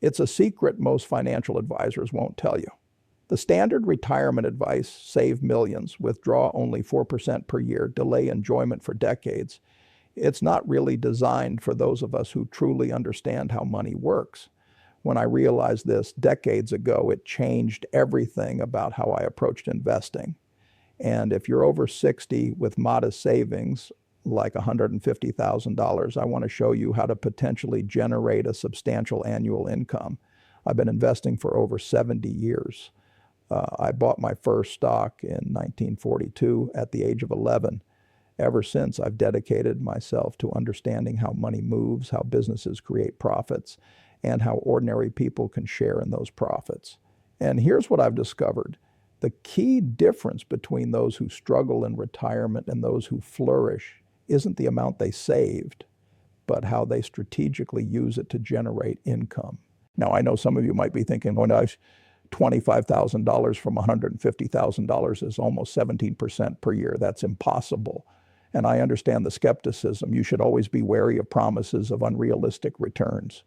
It's a secret most financial advisors won't tell you. The standard retirement advice, save millions, withdraw only 4% per year, delay enjoyment for decades, it's not really designed for those of us who truly understand how money works. When I realized this decades ago, it changed everything about how I approached investing. And if you're over 60 with modest savings, like $150,000, I want to show you how to potentially generate a substantial annual income. I've been investing for over 70 years. I bought my first stock in 1942 at the age of 11. Ever since, I've dedicated myself to understanding how money moves, how businesses create profits, and how ordinary people can share in those profits. And here's what I've discovered. The key difference between those who struggle in retirement and those who flourish isn't the amount they saved, but how they strategically use it to generate income. Now, I know some of you might be thinking, oh, no, $25,000 from $150,000 is almost 17% per year. That's impossible. And I understand the skepticism. You should always be wary of promises of unrealistic returns.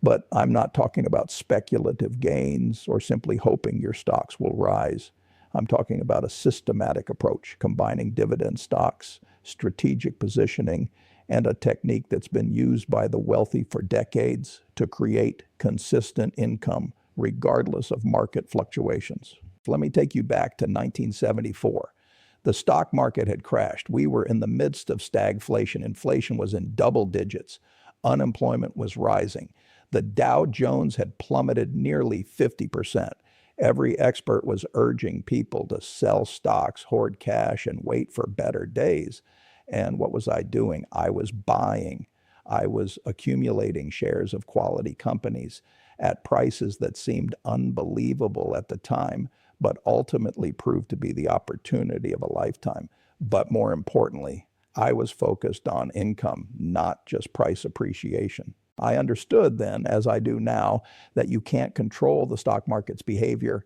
But I'm not talking about speculative gains or simply hoping your stocks will rise. I'm talking about a systematic approach, combining dividend stocks, strategic positioning, and a technique that's been used by the wealthy for decades to create consistent income regardless of market fluctuations. Let me take you back to 1974. The stock market had crashed. We were in the midst of stagflation. Inflation was in double digits. Unemployment was rising. The Dow Jones had plummeted nearly 50%. Every expert was urging people to sell stocks, hoard cash, and wait for better days. And what was I doing? I was buying. I was accumulating shares of quality companies at prices that seemed unbelievable at the time, but ultimately proved to be the opportunity of a lifetime. But more importantly, I was focused on income, not just price appreciation. I understood then, as I do now, that you can't control the stock market's behavior,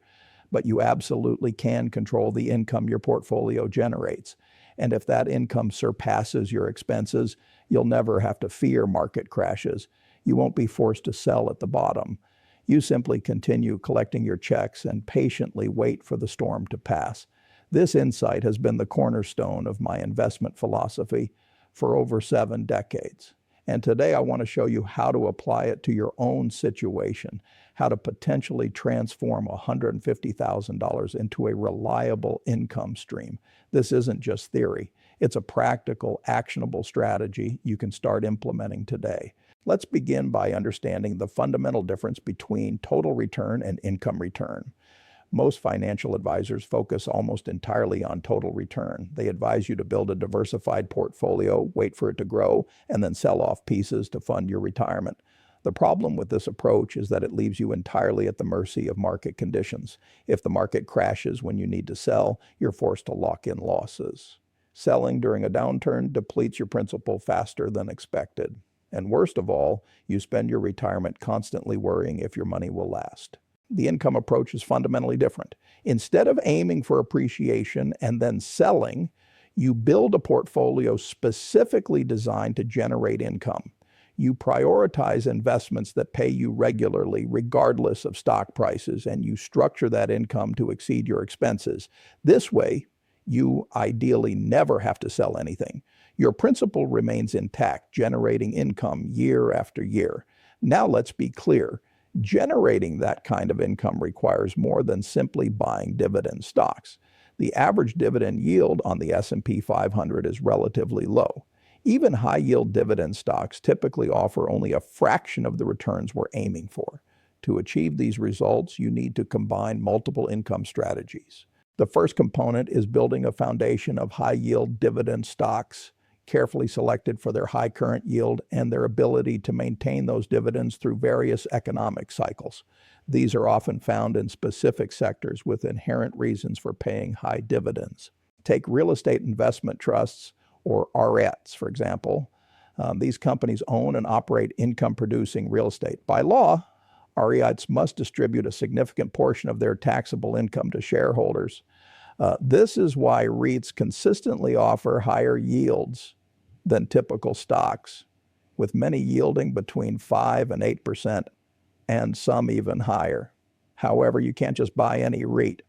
but you absolutely can control the income your portfolio generates. And if that income surpasses your expenses, you'll never have to fear market crashes. You won't be forced to sell at the bottom. You simply continue collecting your checks and patiently wait for the storm to pass. This insight has been the cornerstone of my investment philosophy for over 7 decades. And today I want to show you how to apply it to your own situation, how to potentially transform $150,000 into a reliable income stream. This isn't just theory. It's a practical, actionable strategy you can start implementing today. Let's begin by understanding the fundamental difference between total return and income return. Most financial advisors focus almost entirely on total return. They advise you to build a diversified portfolio, wait for it to grow, and then sell off pieces to fund your retirement. The problem with this approach is that it leaves you entirely at the mercy of market conditions. If the market crashes when you need to sell, you're forced to lock in losses. Selling during a downturn depletes your principal faster than expected. And worst of all, you spend your retirement constantly worrying if your money will last. The income approach is fundamentally different. Instead of aiming for appreciation and then selling, you build a portfolio specifically designed to generate income. You prioritize investments that pay you regularly, regardless of stock prices, and you structure that income to exceed your expenses. This way, you ideally never have to sell anything. Your principal remains intact, generating income year after year. Now let's be clear. Generating that kind of income requires more than simply buying dividend stocks. The average dividend yield on the S&P 500 is relatively low. Even high-yield dividend stocks typically offer only a fraction of the returns we're aiming for. To achieve these results, you need to combine multiple income strategies. The first component is building a foundation of high-yield dividend stocks, carefully selected for their high current yield and their ability to maintain those dividends through various economic cycles. These are often found in specific sectors with inherent reasons for paying high dividends. Take real estate investment trusts, or REITs, for example. These companies own and operate income-producing real estate. By law, REITs must distribute a significant portion of their taxable income to shareholders. This is why REITs consistently offer higher yields than typical stocks, with many yielding between 5 and 8% and some even higher. However, you can't just buy any REIT.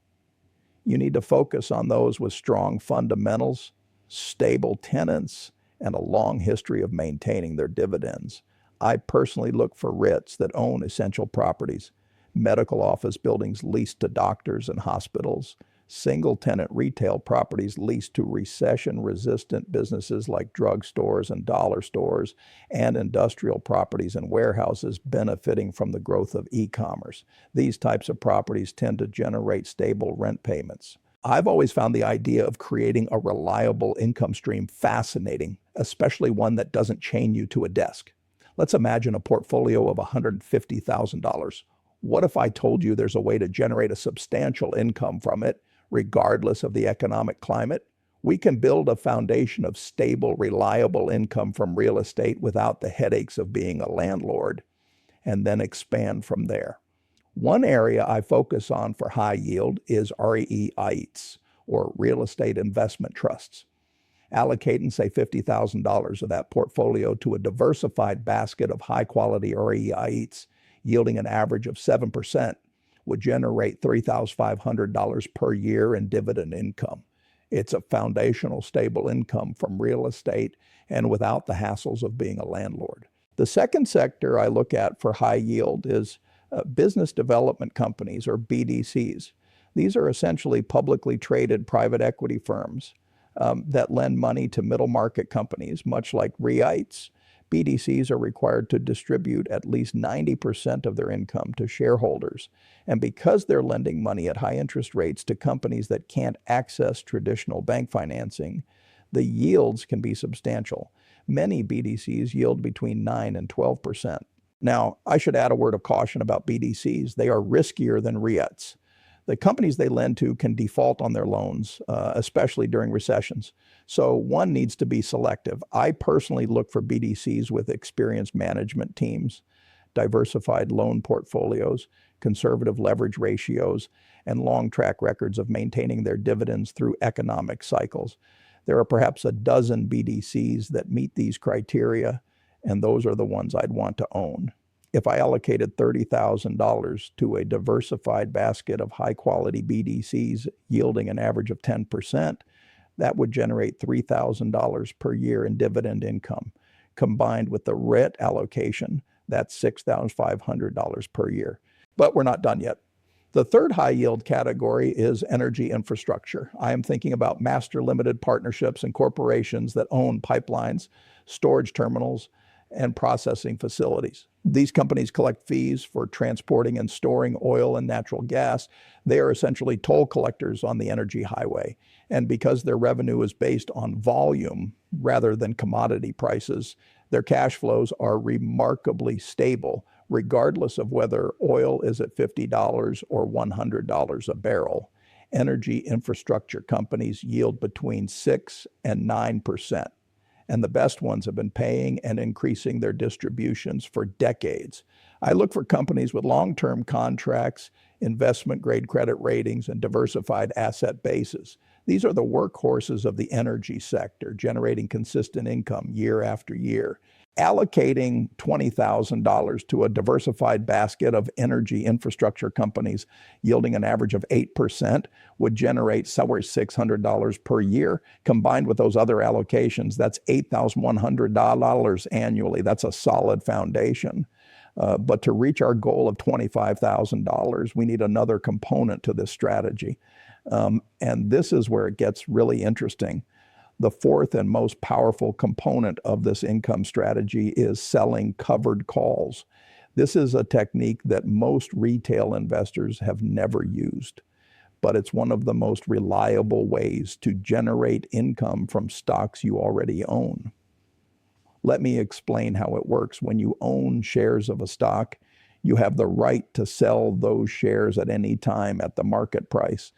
You need to focus on those with strong fundamentals, stable tenants, and a long history of maintaining their dividends. I personally look for REITs that own essential properties, medical office buildings leased to doctors and hospitals, single-tenant retail properties leased to recession-resistant businesses like drugstores and dollar stores, and industrial properties and warehouses benefiting from the growth of e-commerce. These types of properties tend to generate stable rent payments. I've always found the idea of creating a reliable income stream fascinating, especially one that doesn't chain you to a desk. Let's imagine a portfolio of $150,000. What if I told you there's a way to generate a substantial income from it, regardless of the economic climate? We can build a foundation of stable, reliable income from real estate without the headaches of being a landlord, and then expand from there. One area I focus on for high yield is REITs, or real estate investment trusts. Allocating, say, $50,000 of that portfolio to a diversified basket of high-quality REITs, yielding an average of 7%, would generate $3,500 per year in dividend income. It's a foundational, stable income from real estate and without the hassles of being a landlord. The second sector I look at for high yield is business development companies, or BDCs. These are essentially publicly traded private equity firms that lend money to middle market companies, much like REITs. BDCs are required to distribute at least 90% of their income to shareholders. And because they're lending money at high interest rates to companies that can't access traditional bank financing, the yields can be substantial. Many BDCs yield between 9 and 12%. Now, I should add a word of caution about BDCs. They are riskier than REITs. The companies they lend to can default on their loans, especially during recessions. So one needs to be selective. I personally look for BDCs with experienced management teams, diversified loan portfolios, conservative leverage ratios, and long track records of maintaining their dividends through economic cycles. There are perhaps a dozen BDCs that meet these criteria, and those are the ones I'd want to own. If I allocated $30,000 to a diversified basket of high-quality BDCs yielding an average of 10%, that would generate $3,000 per year in dividend income. Combined with the REIT allocation, that's $6,500 per year. But we're not done yet. The third high-yield category is energy infrastructure. I am thinking about master limited partnerships and corporations that own pipelines, storage terminals, and processing facilities. These companies collect fees for transporting and storing oil and natural gas. They are essentially toll collectors on the energy highway. And because their revenue is based on volume rather than commodity prices, their cash flows are remarkably stable, regardless of whether oil is at $50 or $100 a barrel. Energy infrastructure companies yield between 6 and 9%. And the best ones have been paying and increasing their distributions for decades. I look for companies with long-term contracts, investment-grade credit ratings, and diversified asset bases. These are the workhorses of the energy sector, generating consistent income year after year. Allocating $20,000 to a diversified basket of energy infrastructure companies yielding an average of 8% would generate somewhere $600 per year. Combined with those other allocations, that's $8,100 annually. That's a solid foundation. But to reach our goal of $25,000, we need another component to this strategy. And this is where it gets really interesting. The fourth and most powerful component of this income strategy is selling covered calls. This is a technique that most retail investors have never used, but it's one of the most reliable ways to generate income from stocks you already own. Let me explain how it works. When you own shares of a stock, you have the right to sell those shares at any time at the market price.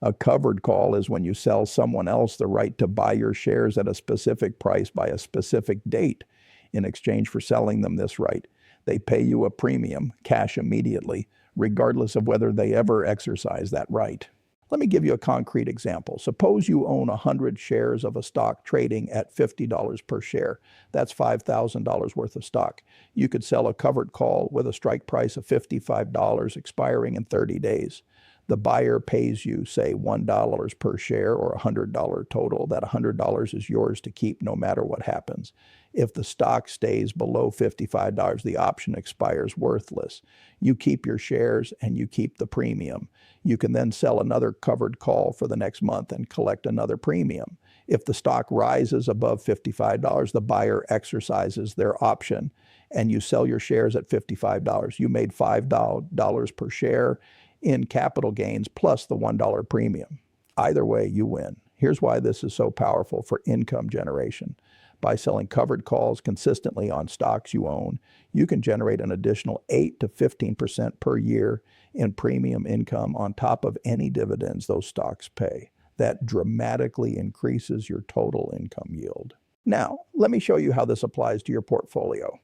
A covered call is when you sell someone else the right to buy your shares at a specific price by a specific date in exchange for selling them this right. They pay you a premium, cash immediately, regardless of whether they ever exercise that right. Let me give you a concrete example. Suppose you own 100 shares of a stock trading at $50 per share. That's $5,000 worth of stock. You could sell a covered call with a strike price of $55 expiring in 30 days. The buyer pays you, say, $1 per share or $100 total. That $100 is yours to keep no matter what happens. If the stock stays below $55, the option expires worthless. You keep your shares and you keep the premium. You can then sell another covered call for the next month and collect another premium. If the stock rises above $55, the buyer exercises their option and you sell your shares at $55. You made $5 per share in capital gains plus the $1 premium. Either way, you win. Here's why this is so powerful for income generation. By selling covered calls consistently on stocks you own, you can generate an additional 8 to 15% per year in premium income on top of any dividends those stocks pay. That dramatically increases your total income yield. Now, let me show you how this applies to your portfolio.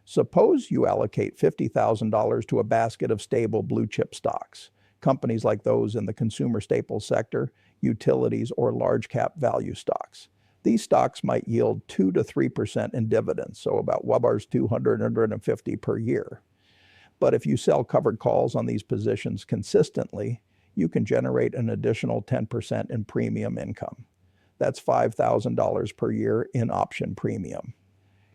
Suppose you allocate $50,000 to a basket of stable blue chip stocks, companies like those in the consumer staples sector, utilities, or large cap value stocks. These stocks might yield 2 to 3% in dividends, so about Webber's 250 per year. But if you sell covered calls on these positions consistently, you can generate an additional 10% in premium income. That's $5,000 per year in option premium.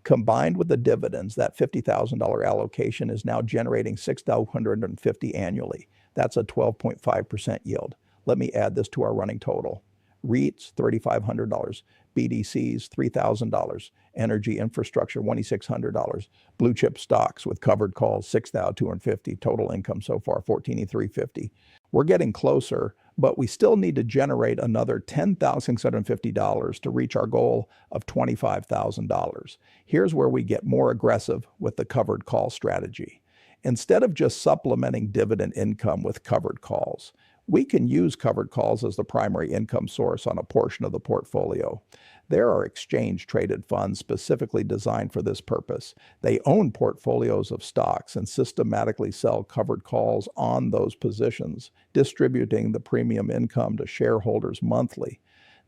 Combined with the dividends, that $50,000 allocation is now generating $6,250 annually. That's a 12.5% yield. Let me add this to our running total. REITs, $3,500. BDCs, $3,000. Energy infrastructure, $2,600. Blue chip stocks with covered calls, $6,250. Total income so far, $14,350. We're getting closer, but we still need to generate another $10,650 to reach our goal of $25,000. Here's where we get more aggressive with the covered call strategy. Instead of just supplementing dividend income with covered calls, we can use covered calls as the primary income source on a portion of the portfolio. There are exchange-traded funds specifically designed for this purpose. They own portfolios of stocks and systematically sell covered calls on those positions, distributing the premium income to shareholders monthly.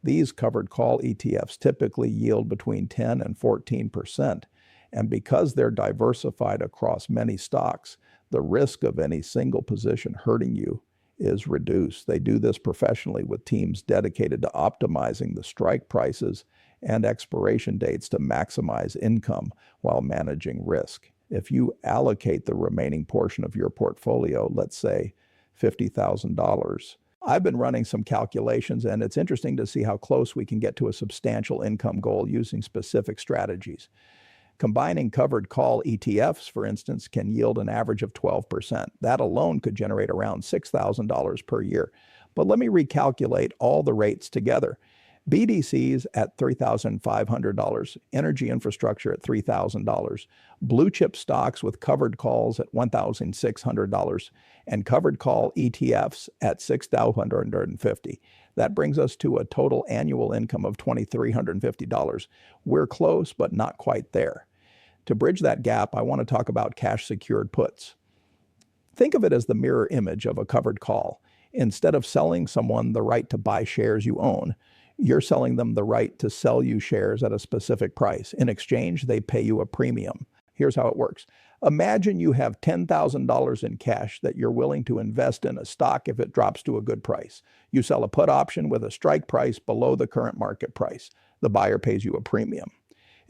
These covered call ETFs typically yield between 10 and 14%, and because they're diversified across many stocks, the risk of any single position hurting you is reduced. They do this professionally with teams dedicated to optimizing the strike prices and expiration dates to maximize income while managing risk. If you allocate the remaining portion of your portfolio, let's say $50,000, I've been running some calculations and it's interesting to see how close we can get to a substantial income goal using specific strategies. Combining covered call ETFs, for instance, can yield an average of 12%. That alone could generate around $6,000 per year. But let me recalculate all the rates together. BDCs at $3,500, energy infrastructure at $3,000, blue chip stocks with covered calls at $1,600, and covered call ETFs at $6,250. That brings us to a total annual income of $2,350. We're close, but not quite there. To bridge that gap, I want to talk about cash-secured puts. Think of it as the mirror image of a covered call. Instead of selling someone the right to buy shares you own, you're selling them the right to sell you shares at a specific price. In exchange, they pay you a premium. Here's how it works. Imagine you have $10,000 in cash that you're willing to invest in a stock if it drops to a good price. You sell a put option with a strike price below the current market price. The buyer pays you a premium.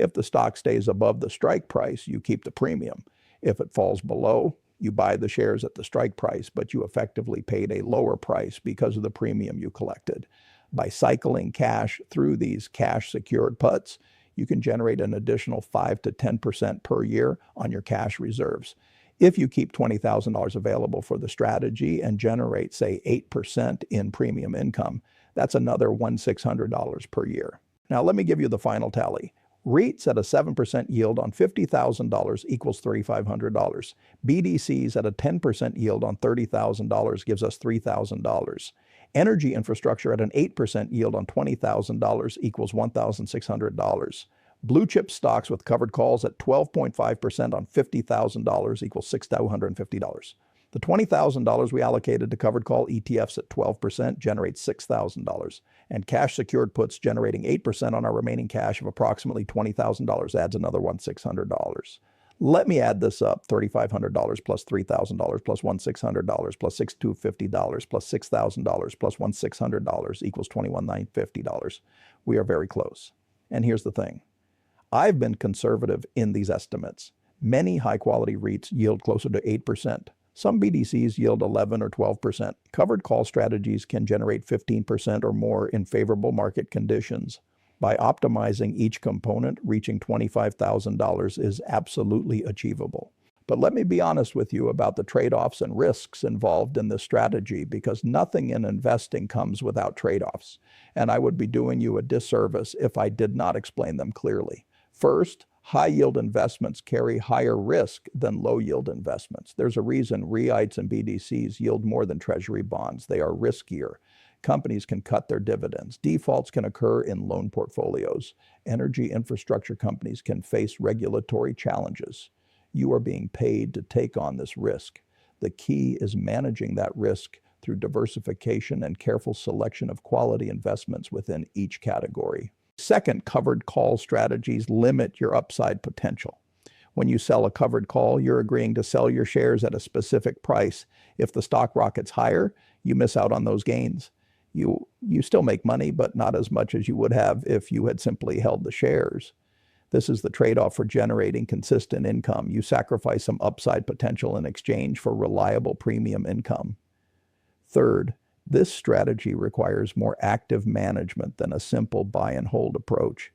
If the stock stays above the strike price, you keep the premium. If it falls below, you buy the shares at the strike price, but you effectively paid a lower price because of the premium you collected. By cycling cash through these cash-secured puts, you can generate an additional 5 to 10% per year on your cash reserves. If you keep $20,000 available for the strategy and generate, say, 8% in premium income, that's another $1,600 per year. Now, let me give you the final tally. REITs at a 7% yield on $50,000 equals $3,500. BDCs at a 10% yield on $30,000 gives us $3,000. Energy infrastructure at an 8% yield on $20,000 equals $1,600. Blue chip stocks with covered calls at 12.5% on $50,000 equals $6,250. The $20,000 we allocated to covered call ETFs at 12% generates $6,000, and cash secured puts generating 8% on our remaining cash of approximately $20,000 adds another $1,600. Let me add this up: $3,500 plus $3,000 plus $1,600 plus $6,250 plus $6,000 plus $1,600 equals $21,950. We are very close. And here's the thing. I've been conservative in these estimates. Many high-quality REITs yield closer to 8%. Some BDCs yield 11 or 12%. Covered call strategies can generate 15% or more in favorable market conditions. By optimizing each component, reaching $25,000 is absolutely achievable. But let me be honest with you about the trade-offs and risks involved in this strategy, because nothing in investing comes without trade-offs, and I would be doing you a disservice if I did not explain them clearly. First, high-yield investments carry higher risk than low-yield investments. There's a reason REITs and BDCs yield more than Treasury bonds. They are riskier. Companies can cut their dividends. Defaults can occur in loan portfolios. Energy infrastructure companies can face regulatory challenges. You are being paid to take on this risk. The key is managing that risk through diversification and careful selection of quality investments within each category. Second, covered call strategies limit your upside potential. When you sell a covered call, you're agreeing to sell your shares at a specific price. If the stock rockets higher, you miss out on those gains. You still make money, but not as much as you would have if you had simply held the shares. This is the trade-off for generating consistent income. You sacrifice some upside potential in exchange for reliable premium income. Third, this strategy requires more active management than a simple buy and hold approach.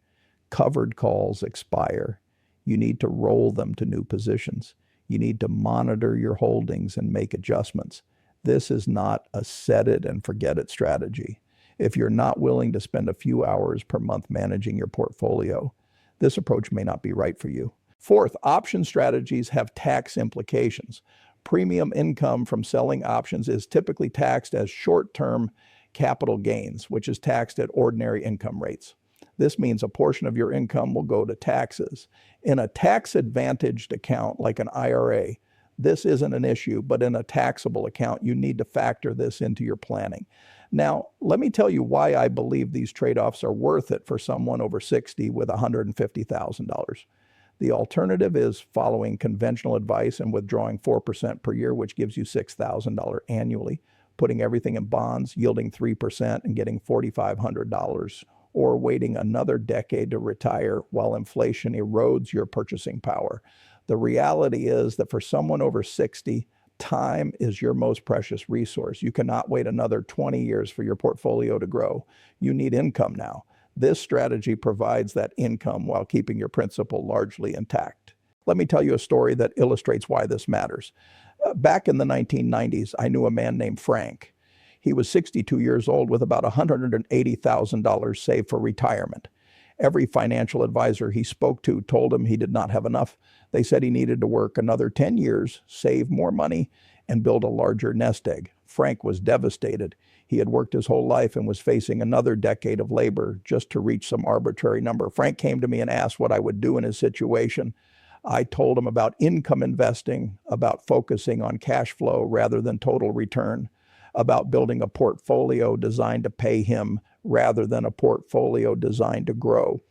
Covered calls expire. You need to roll them to new positions. You need to monitor your holdings and make adjustments. This is not a set it and forget it strategy. If you're not willing to spend a few hours per month managing your portfolio, this approach may not be right for you. Fourth, option strategies have tax implications. Premium income from selling options is typically taxed as short-term capital gains, which is taxed at ordinary income rates. This means a portion of your income will go to taxes. In a tax-advantaged account like an IRA, this isn't an issue, but in a taxable account, you need to factor this into your planning. Now, let me tell you why I believe these trade-offs are worth it for someone over 60 with $150,000. The alternative is following conventional advice and withdrawing 4% per year, which gives you $6,000 annually, putting everything in bonds, yielding 3% and getting $4,500, or waiting another decade to retire while inflation erodes your purchasing power. The reality is that for someone over 60, time is your most precious resource. You cannot wait another 20 years for your portfolio to grow. You need income now. This strategy provides that income while keeping your principal largely intact. Let me tell you a story that illustrates why this matters. Back in the 1990s, I knew a man named Frank. He was 62 years old with about $180,000 saved for retirement. Every financial advisor he spoke to told him he did not have enough. They said he needed to work another 10 years, save more money, and build a larger nest egg. Frank was devastated. He had worked his whole life and was facing another decade of labor just to reach some arbitrary number. Frank came to me and asked what I would do in his situation. I told him about income investing, about focusing on cash flow rather than total return, about building a portfolio designed to pay him rather than a portfolio designed to grow.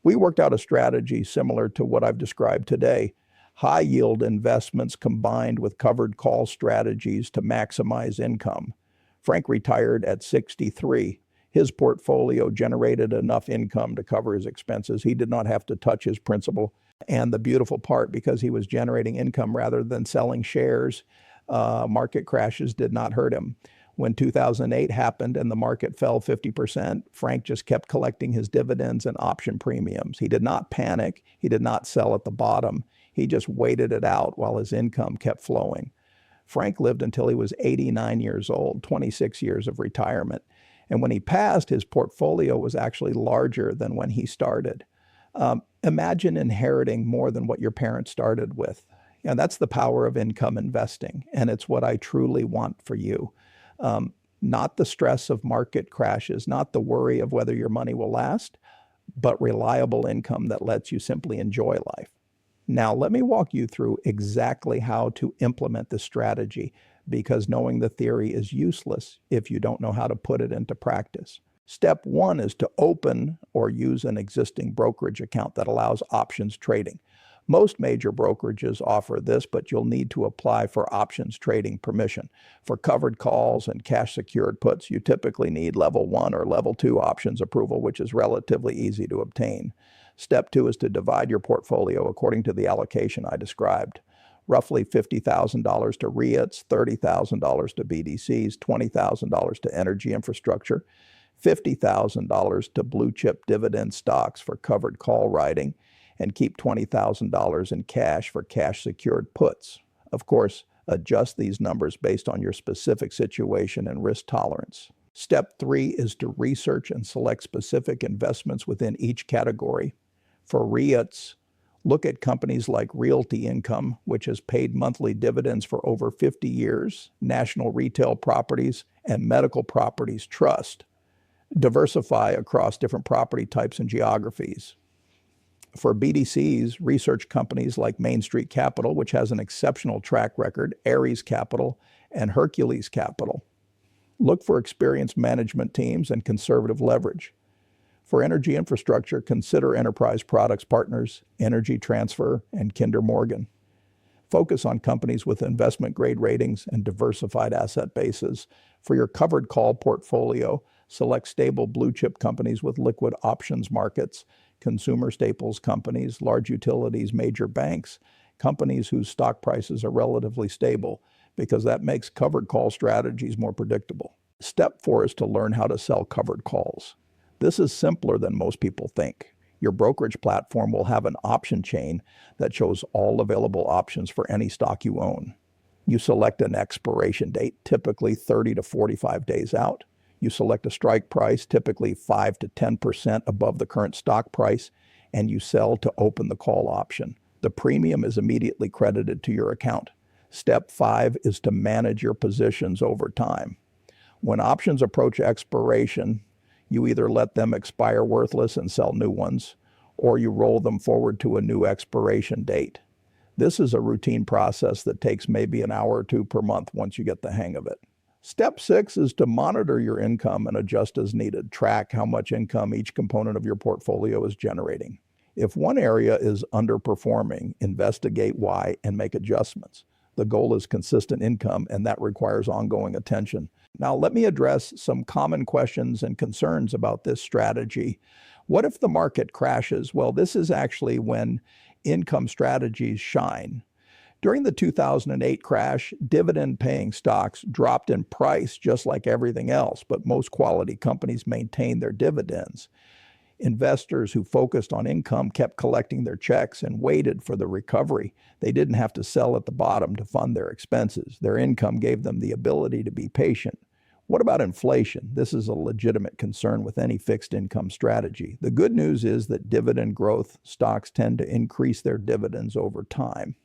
We worked out a strategy similar to what I've described today. High yield investments combined with covered call strategies to maximize income. Frank retired at 63. His portfolio generated enough income to cover his expenses. He did not have to touch his principal. And the beautiful part, because he was generating income rather than selling shares, market crashes did not hurt him. When 2008 happened and the market fell 50%, Frank just kept collecting his dividends and option premiums. He did not panic. He did not sell at the bottom. He just waited it out while his income kept flowing. Frank lived until he was 89 years old, 26 years of retirement. And when he passed, his portfolio was actually larger than when he started. Imagine inheriting more than what your parents started with. And that's the power of income investing. And it's what I truly want for you. Not the stress of market crashes, not the worry of whether your money will last, but reliable income that lets you simply enjoy life. Now, let me walk you through exactly how to implement this strategy. because knowing the theory is useless if you don't know how to put it into practice. Step 1 is to open or use an existing brokerage account that allows options trading. Most major brokerages offer this, but you'll need to apply for options trading permission. For covered calls and cash secured puts, you typically need level 1 or level 2 options approval, which is relatively easy to obtain. Step 2 is to divide your portfolio according to the allocation I described. Roughly $50,000 to REITs, $30,000 to BDCs, $20,000 to energy infrastructure, $50,000 to blue chip dividend stocks for covered call writing, and keep $20,000 in cash for cash secured puts. Of course, adjust these numbers based on your specific situation and risk tolerance. Step 3 is to research and select specific investments within each category. For REITs, look at companies like Realty Income, which has paid monthly dividends for over 50 years, National Retail Properties, and Medical Properties Trust. Diversify across different property types and geographies. For BDCs, research companies like Main Street Capital, which has an exceptional track record, Ares Capital, and Hercules Capital. Look for experienced management teams and conservative leverage. For energy infrastructure, consider Enterprise Products Partners, Energy Transfer, and Kinder Morgan. Focus on companies with investment-grade ratings and diversified asset bases. For your covered call portfolio, select stable blue-chip companies with liquid options markets, consumer staples companies, large utilities, major banks, companies whose stock prices are relatively stable, because that makes covered call strategies more predictable. Step 4 is to learn how to sell covered calls. This is simpler than most people think. Your brokerage platform will have an option chain that shows all available options for any stock you own. You select an expiration date, typically 30 to 45 days out. You select a strike price, typically 5 to 10% above the current stock price, and you sell to open the call option. The premium is immediately credited to your account. Step 5 is to manage your positions over time. When options approach expiration, you either let them expire worthless and sell new ones, or you roll them forward to a new expiration date. This is a routine process that takes maybe an hour or two per month once you get the hang of it. Step 6 is to monitor your income and adjust as needed. Track how much income each component of your portfolio is generating. If one area is underperforming, investigate why and make adjustments. The goal is consistent income, and that requires ongoing attention. Now, let me address some common questions and concerns about this strategy. What if the market crashes? Well, this is actually when income strategies shine. During the 2008 crash, dividend-paying stocks dropped in price just like everything else, but most quality companies maintained their dividends. Investors who focused on income kept collecting their checks and waited for the recovery. They didn't have to sell at the bottom to fund their expenses. Their income gave them the ability to be patient. What about inflation? This is a legitimate concern with any fixed income strategy. The good news is that dividend growth stocks tend to increase their dividends over time,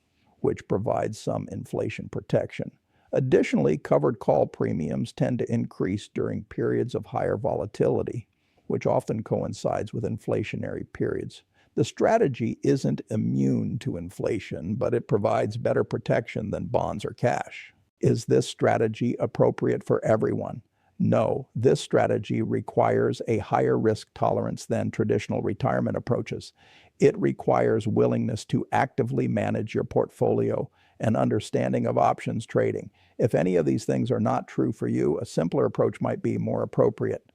which provides some inflation protection. Additionally, covered call premiums tend to increase during periods of higher volatility, which often coincides with inflationary periods. The strategy isn't immune to inflation, but it provides better protection than bonds or cash. Is this strategy appropriate for everyone? No, this strategy requires a higher risk tolerance than traditional retirement approaches. It requires willingness to actively manage your portfolio and understanding of options trading. If any of these things are not true for you, a simpler approach might be more appropriate.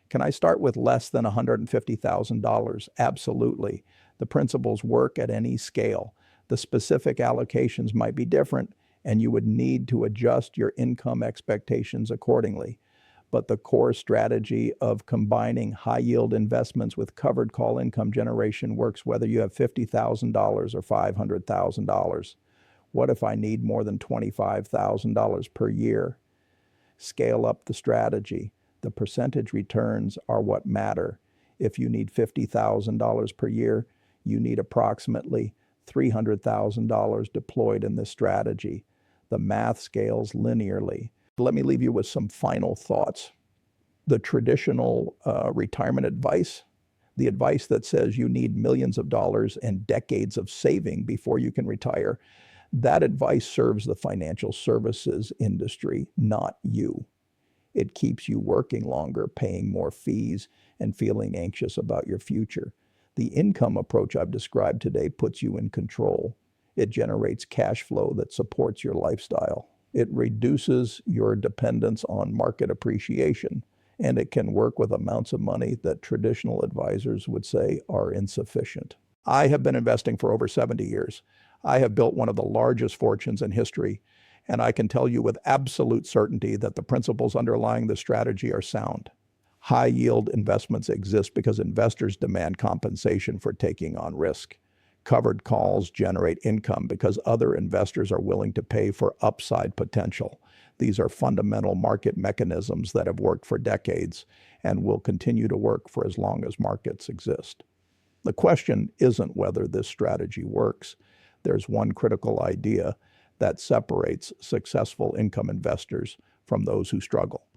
Can I start with less than $150,000? Absolutely. The principles work at any scale. The specific allocations might be different, and you would need to adjust your income expectations accordingly. But the core strategy of combining high-yield investments with covered call income generation works whether you have $50,000 or $500,000. What if I need more than $25,000 per year? Scale up the strategy. The percentage returns are what matter. If you need $50,000 per year, you need approximately $300,000 deployed in this strategy. The math scales linearly. Let me leave you with some final thoughts. The traditional retirement advice, the advice that says you need millions of dollars and decades of saving before you can retire, That advice serves the financial services industry, not you. It keeps you working longer, paying more fees, and feeling anxious about your future. The income approach I've described today puts you in control. It generates cash flow that supports your lifestyle. It reduces your dependence on market appreciation, and it can work with amounts of money that traditional advisors would say are insufficient. I have been investing for over 70 years. I have built one of the largest fortunes in history, and I can tell you with absolute certainty that the principles underlying the strategy are sound. High yield investments exist because investors demand compensation for taking on risk. Covered calls generate income because other investors are willing to pay for upside potential. These are fundamental market mechanisms that have worked for decades and will continue to work for as long as markets exist. The question isn't whether this strategy works. There's one critical idea that separates successful income investors from those who struggle: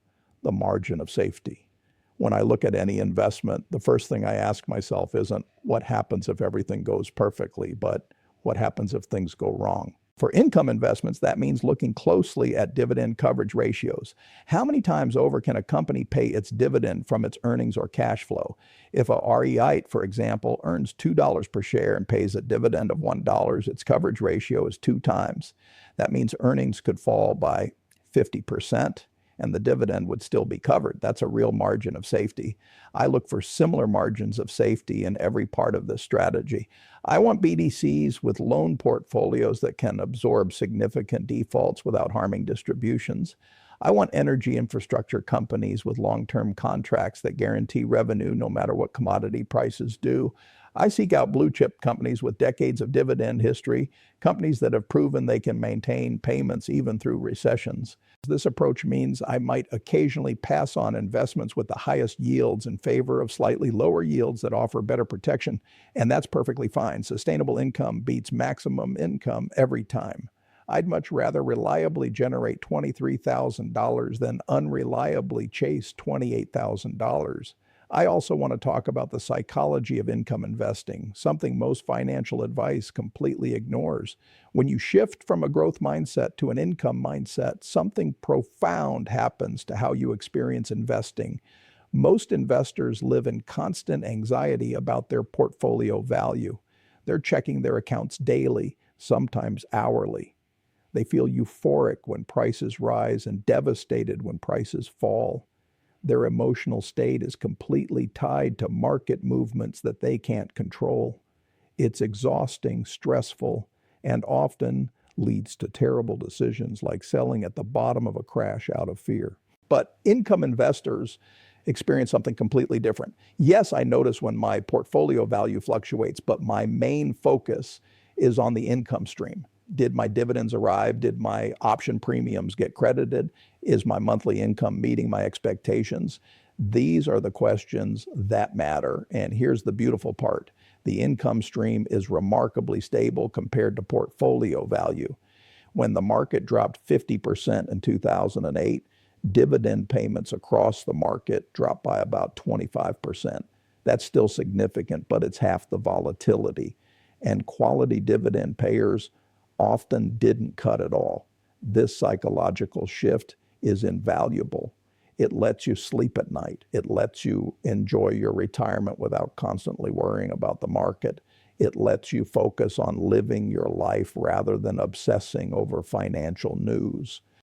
the margin of safety. When I look at any investment, the first thing I ask myself isn't what happens if everything goes perfectly, but what happens if things go wrong. For income investments, that means looking closely at dividend coverage ratios. How many times over can a company pay its dividend from its earnings or cash flow? If a REIT, for example, earns $2 per share and pays a dividend of $1, its coverage ratio is 2 times. That means earnings could fall by 50%. And the dividend would still be covered. That's a real margin of safety. I look for similar margins of safety in every part of this strategy. I want BDCs with loan portfolios that can absorb significant defaults without harming distributions. I want energy infrastructure companies with long-term contracts that guarantee revenue no matter what commodity prices do. I seek out blue chip companies with decades of dividend history, companies that have proven they can maintain payments even through recessions. This approach means I might occasionally pass on investments with the highest yields in favor of slightly lower yields that offer better protection, and that's perfectly fine. Sustainable income beats maximum income every time. I'd much rather reliably generate $23,000 than unreliably chase $28,000. I also want to talk about the psychology of income investing, something most financial advice completely ignores. When you shift from a growth mindset to an income mindset, something profound happens to how you experience investing. Most investors live in constant anxiety about their portfolio value. They're checking their accounts daily, sometimes hourly. They feel euphoric when prices rise and devastated when prices fall. Their emotional state is completely tied to market movements that they can't control. It's exhausting, stressful, and often leads to terrible decisions like selling at the bottom of a crash out of fear. But income investors experience something completely different. Yes, I notice when my portfolio value fluctuates, but my main focus is on the income stream. Did my dividends arrive? Did my option premiums get credited? Is my monthly income meeting my expectations? These are the questions that matter. And here's the beautiful part. The income stream is remarkably stable compared to portfolio value. When the market dropped 50% in 2008, dividend payments across the market dropped by about 25%. That's still significant, but it's half the volatility. And quality dividend payers often didn't cut at all. This psychological shift is invaluable. It lets you sleep at night. It lets you enjoy your retirement without constantly worrying about the market. It lets you focus on living your life rather than obsessing over financial news.